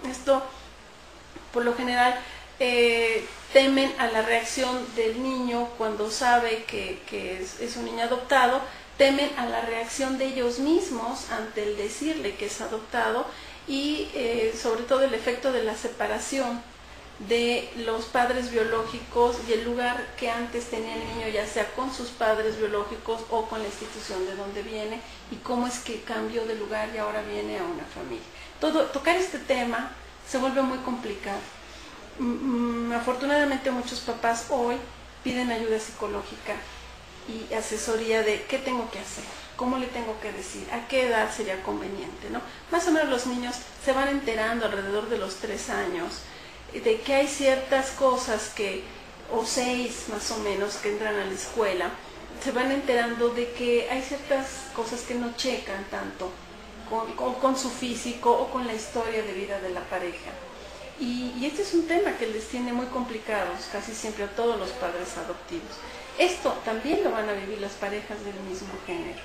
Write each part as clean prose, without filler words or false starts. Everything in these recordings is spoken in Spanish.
Esto, por lo general, temen a la reacción del niño cuando sabe que es un niño adoptado, temen a la reacción de ellos mismos ante el decirle que es adoptado y sobre todo el efecto de la separación de los padres biológicos y el lugar que antes tenía el niño, ya sea con sus padres biológicos o con la institución de donde viene, y cómo es que cambió de lugar y ahora viene a una familia. Tocar este tema se vuelve muy complicado. Afortunadamente muchos papás hoy piden ayuda psicológica y asesoría de qué tengo que hacer, cómo le tengo que decir, a qué edad sería conveniente, ¿no? Más o menos los niños se van enterando alrededor de los 3 años de que hay ciertas cosas o 6 más o menos, que entran a la escuela, se van enterando de que hay ciertas cosas que no checan tanto con su físico o con la historia de vida de la pareja. Y este es un tema que les tiene muy complicados casi siempre a todos los padres adoptivos. Esto también lo van a vivir las parejas del mismo género.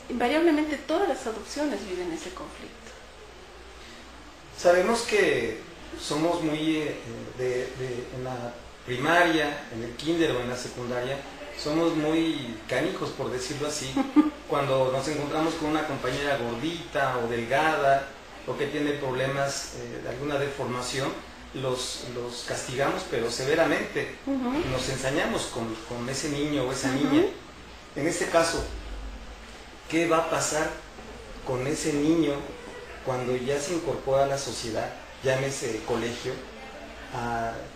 Invariablemente todas las adopciones viven ese conflicto. Sabemos que somos muy, en la primaria, en el kinder o en la secundaria, somos muy canijos, por decirlo así, cuando nos encontramos con una compañera gordita o delgada, o que tiene problemas de alguna deformación, los castigamos, pero severamente. Nos ensañamos con ese niño o esa niña. En este caso, ¿qué va a pasar con ese niño cuando ya se incorpora a la sociedad, ya en ese colegio,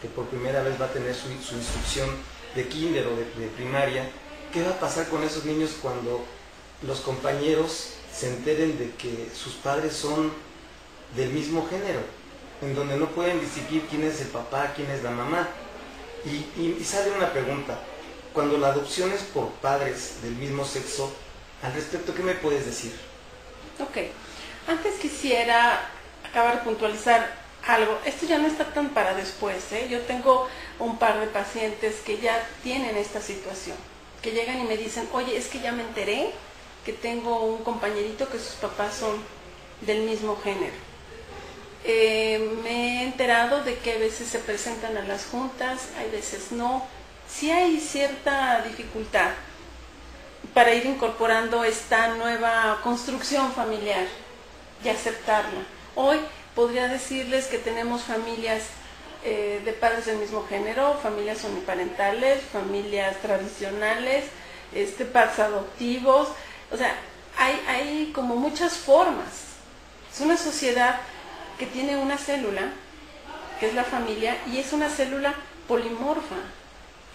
que por primera vez va a tener su instrucción de kinder o de primaria? ¿Qué va a pasar con esos niños cuando los compañeros se enteren de que sus padres son del mismo género, en donde no pueden distinguir quién es el papá, quién es la mamá? Y sale una pregunta: cuando la adopción es por padres del mismo sexo, al respecto, ¿qué me puedes decir? Ok, antes quisiera acabar de puntualizar algo. Esto ya no está tan para después, ¿eh? Yo tengo un par de pacientes que ya tienen esta situación, que llegan y me dicen: oye, es que ya me enteré que tengo un compañerito que sus papás son del mismo género. Me he enterado de que a veces se presentan a las juntas, hay veces no. Sí hay cierta dificultad para ir incorporando esta nueva construcción familiar y aceptarla. Hoy podría decirles que tenemos familias de padres del mismo género, familias uniparentales, familias tradicionales, padres adoptivos. O sea, hay como muchas formas. Es una sociedad que tiene una célula, que es la familia, y es una célula polimorfa.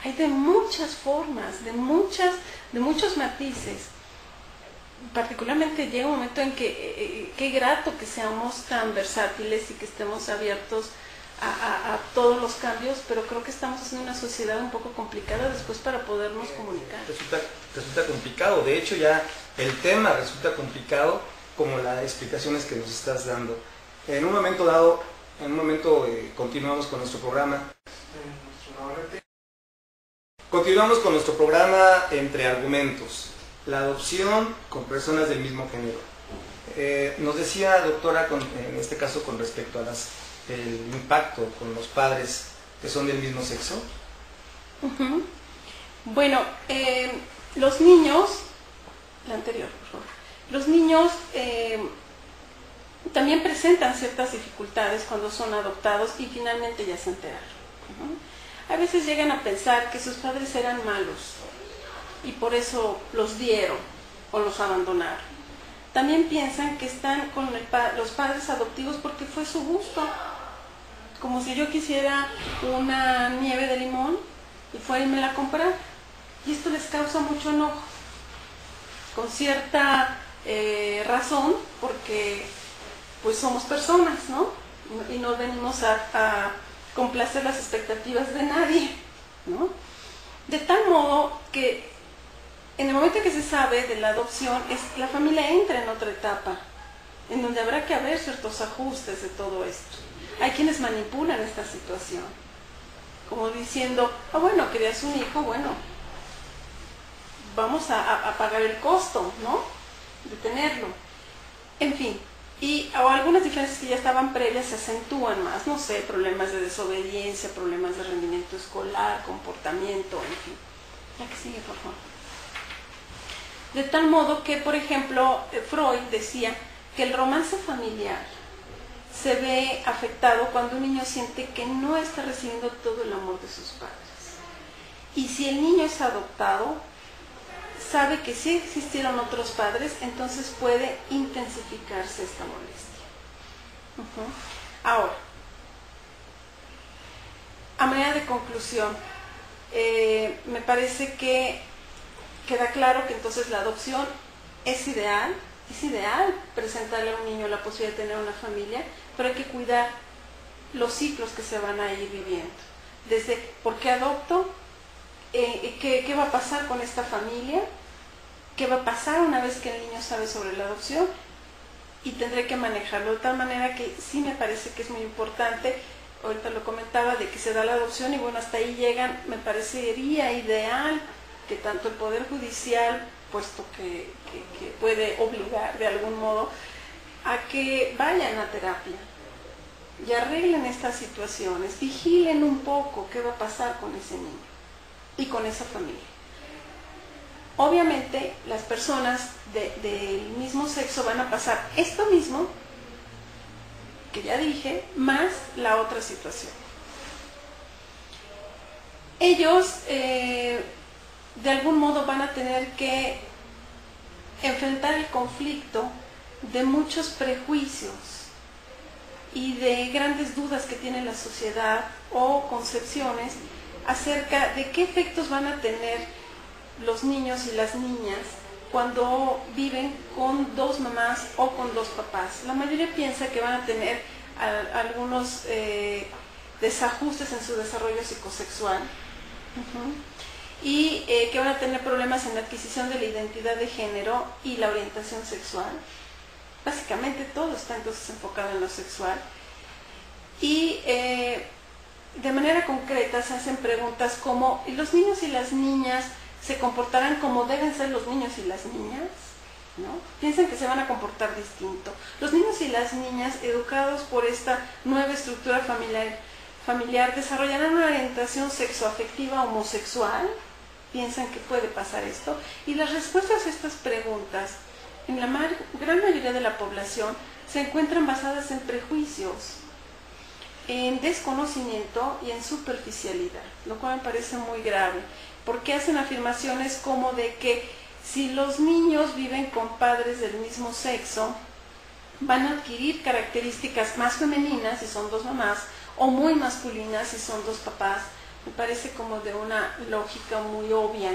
Hay de muchas formas, de muchos matices. Particularmente llega un momento en que qué grato que seamos tan versátiles y que estemos abiertos a todos los cambios, pero creo que estamos haciendo una sociedad un poco complicada después para podernos comunicar. Resulta complicado. De hecho, ya el tema resulta complicado, como las explicaciones que nos estás dando. En un momento dado, continuamos con nuestro programa. Continuamos con nuestro programa Entre Argumentos. La adopción con personas del mismo género. Nos decía, doctora, en este caso con respecto a el impacto con los padres que son del mismo sexo. Bueno, los niños, la anterior, por favor. Los niños también presentan ciertas dificultades cuando son adoptados y finalmente ya se enteraron. A veces llegan a pensar que sus padres eran malos y por eso los dieron o los abandonaron. También piensan que están con los padres adoptivos porque fue su gusto, como si yo quisiera una nieve de limón y fuera y me la comprara. Y esto les causa mucho enojo, con cierta razón, porque pues somos personas, ¿no? Y no venimos a complacer las expectativas de nadie, ¿no? De tal modo que en el momento que se sabe de la adopción, la familia entra en otra etapa, en donde habrá que haber ciertos ajustes de todo esto. Hay quienes manipulan esta situación, como diciendo: bueno, querías un hijo, bueno, vamos a pagar el costo, ¿no?, de tenerlo. En fin, o algunas diferencias que ya estaban previas se acentúan más, no sé, problemas de desobediencia, problemas de rendimiento escolar, comportamiento, en fin. La que sigue, por favor. De tal modo que, por ejemplo, Freud decía que el romance familiar se ve afectado cuando un niño siente que no está recibiendo todo el amor de sus padres. Y si el niño es adoptado, sabe que si existieron otros padres, entonces puede intensificarse esta molestia. Ahora, a manera de conclusión, me parece que queda claro que entonces la adopción es ideal presentarle a un niño la posibilidad de tener una familia, pero hay que cuidar los ciclos que se van a ir viviendo. Desde ¿por qué adopto? ¿Qué va a pasar con esta familia? ¿Qué va a pasar una vez que el niño sabe sobre la adopción? Y tendré que manejarlo de tal manera que sí me parece que es muy importante. Ahorita lo comentaba de que se da la adopción y bueno, hasta ahí llegan, me parecería ideal que tanto el Poder Judicial, puesto que puede obligar de algún modo, a que vayan a terapia y arreglen estas situaciones, vigilen un poco qué va a pasar con ese niño y con esa familia. Obviamente las personas del mismo sexo van a pasar esto mismo que ya dije, más la otra situación. Ellos de algún modo van a tener que enfrentar el conflicto de muchos prejuicios y de grandes dudas que tiene la sociedad o concepciones acerca de qué efectos van a tener los niños y las niñas cuando viven con dos mamás o con dos papás. La mayoría piensa que van a tener algunos desajustes en su desarrollo psicosexual y que van a tener problemas en la adquisición de la identidad de género y la orientación sexual. Básicamente todo está entonces enfocado en lo sexual. Y de manera concreta se hacen preguntas como ¿y los niños y las niñas se comportarán como deben ser los niños y las niñas? ¿No? Piensan que se van a comportar distinto. Los niños y las niñas educados por esta nueva estructura familiar desarrollarán una orientación sexoafectiva homosexual. Piensan que puede pasar esto. Y las respuestas a estas preguntas en la gran mayoría de la población se encuentran basadas en prejuicios, en desconocimiento y en superficialidad, lo cual me parece muy grave, porque hacen afirmaciones como de que si los niños viven con padres del mismo sexo, van a adquirir características más femeninas si son dos mamás, o muy masculinas si son dos papás. Me parece como de una lógica muy obvia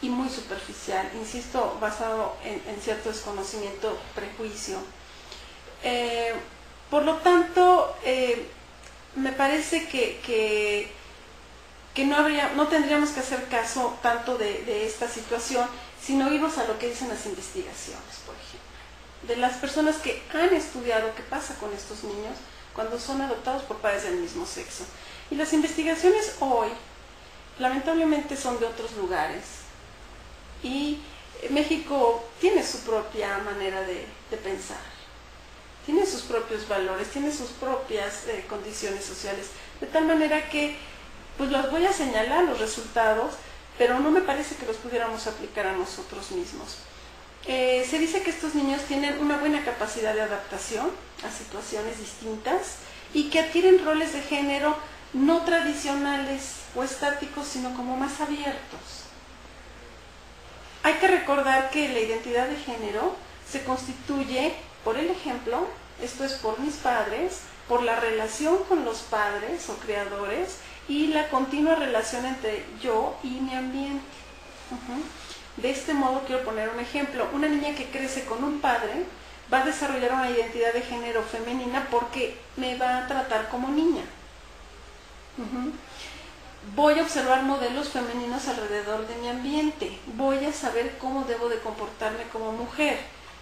y muy superficial, insisto, basado en cierto desconocimiento, prejuicio. Por lo tanto, me parece que no tendríamos que hacer caso tanto de esta situación, sino irnos a lo que dicen las investigaciones, por ejemplo, de las personas que han estudiado qué pasa con estos niños cuando son adoptados por padres del mismo sexo. Y las investigaciones hoy, lamentablemente, son de otros lugares. Y México tiene su propia manera de pensar, tiene sus propios valores, tiene sus propias condiciones sociales, de tal manera que pues los voy a señalar los resultados, pero no me parece que los pudiéramos aplicar a nosotros mismos. Se dice que estos niños tienen una buena capacidad de adaptación a situaciones distintas y que adquieren roles de género no tradicionales o estáticos, sino como más abiertos. Hay que recordar que la identidad de género se constituye por el ejemplo, esto es por mis padres, por la relación con los padres o criadores y la continua relación entre yo y mi ambiente. De este modo quiero poner un ejemplo. Una niña que crece con un padre va a desarrollar una identidad de género femenina porque me va a tratar como niña. Voy a observar modelos femeninos alrededor de mi ambiente. Voy a saber cómo debo de comportarme como mujer.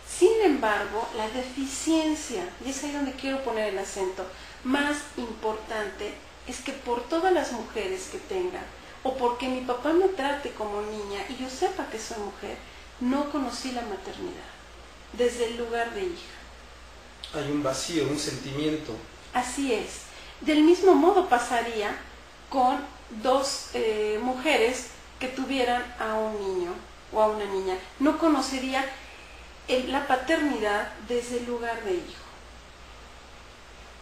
Sin embargo, la deficiencia, y es ahí donde quiero poner el acento, más importante es que por todas las mujeres que tenga, o porque mi papá me trate como niña y yo sepa que soy mujer, no conocí la maternidad desde el lugar de hija. Hay un vacío, un sentimiento. Así es. Del mismo modo pasaría con dos mujeres que tuvieran a un niño o a una niña. No conocería la paternidad desde el lugar de hijo.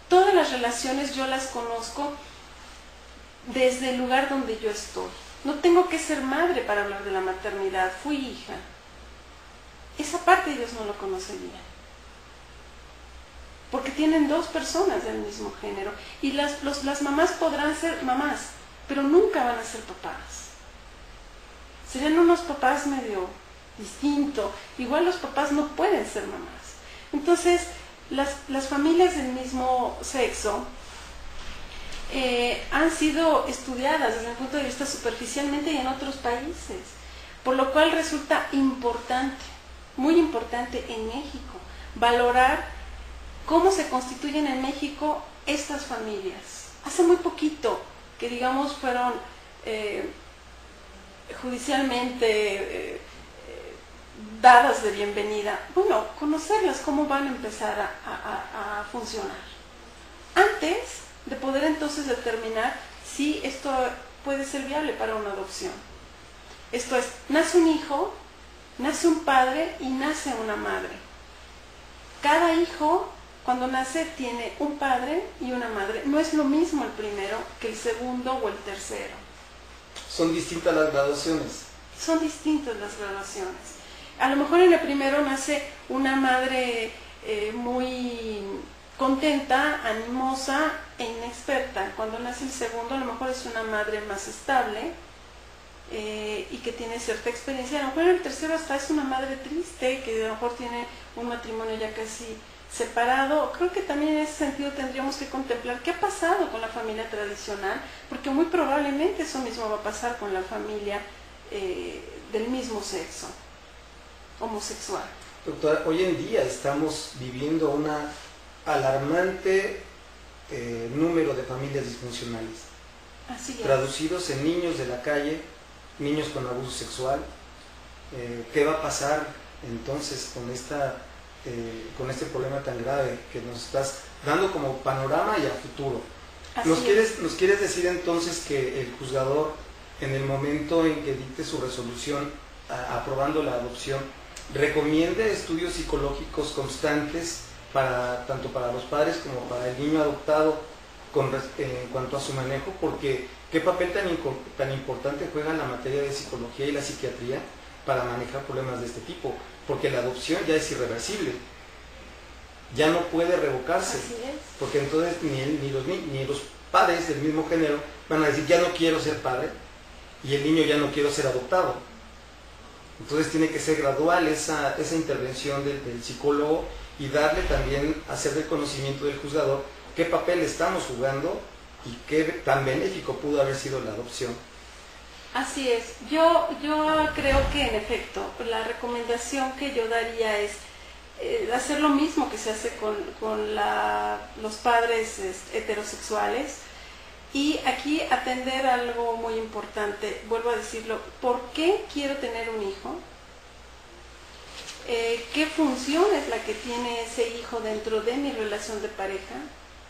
Todas las relaciones yo las conozco desde el lugar donde yo estoy. No tengo que ser madre para hablar de la maternidad, fui hija. Esa parte ellos no lo conocerían. Porque tienen dos personas del mismo género. Y las mamás podrán ser mamás, pero nunca van a ser papás. Serían unos papás medio distintos. Igual los papás no pueden ser mamás. Entonces, las familias del mismo sexo han sido estudiadas desde el punto de vista superficialmente y en otros países, por lo cual resulta importante, muy importante en México, valorar cómo se constituyen en México estas familias. Hace muy poquito que digamos fueron judicialmente dadas de bienvenida. Bueno, conocerlas, cómo van a empezar a funcionar. Antes de poder entonces determinar si esto puede ser viable para una adopción. Esto es, nace un hijo, nace un padre y nace una madre. Cada hijo, cuando nace, tiene un padre y una madre. No es lo mismo el primero que el segundo o el tercero. Son distintas las graduaciones. Son distintas las graduaciones. A lo mejor en el primero nace una madre muy contenta, animosa e inexperta. Cuando nace el segundo, a lo mejor es una madre más estable y que tiene cierta experiencia. A lo mejor en el tercero hasta es una madre triste, que a lo mejor tiene un matrimonio ya casi separado. Creo que también en ese sentido tendríamos que contemplar qué ha pasado con la familia tradicional, porque muy probablemente eso mismo va a pasar con la familia del mismo sexo, homosexual. Doctora, hoy en día estamos viviendo una alarmante número de familias disfuncionales. Así es. Traducidos en niños de la calle, niños con abuso sexual. ¿Qué va a pasar entonces con este problema tan grave que nos estás dando como panorama y a futuro? ¿Nos quieres decir entonces que el juzgador, en el momento en que dicte su resolución aprobando la adopción, recomiende estudios psicológicos constantes tanto para los padres como para el niño adoptado en cuanto a su manejo? Porque ¿qué papel tan importante juega la materia de psicología y la psiquiatría para manejar problemas de este tipo? Porque la adopción ya es irreversible, ya no puede revocarse. Así es. Porque entonces ni los padres del mismo género van a decir ya no quiero ser padre y el niño ya no quiero ser adoptado. Entonces tiene que ser gradual esa intervención del psicólogo y darle también, hacer del conocimiento del juzgador qué papel estamos jugando y qué tan benéfico pudo haber sido la adopción. Así es. Yo creo que en efecto la recomendación que yo daría es hacer lo mismo que se hace con los padres heterosexuales, y aquí atender algo muy importante. Vuelvo a decirlo, ¿por qué quiero tener un hijo? ¿Qué función es la que tiene ese hijo dentro de mi relación de pareja?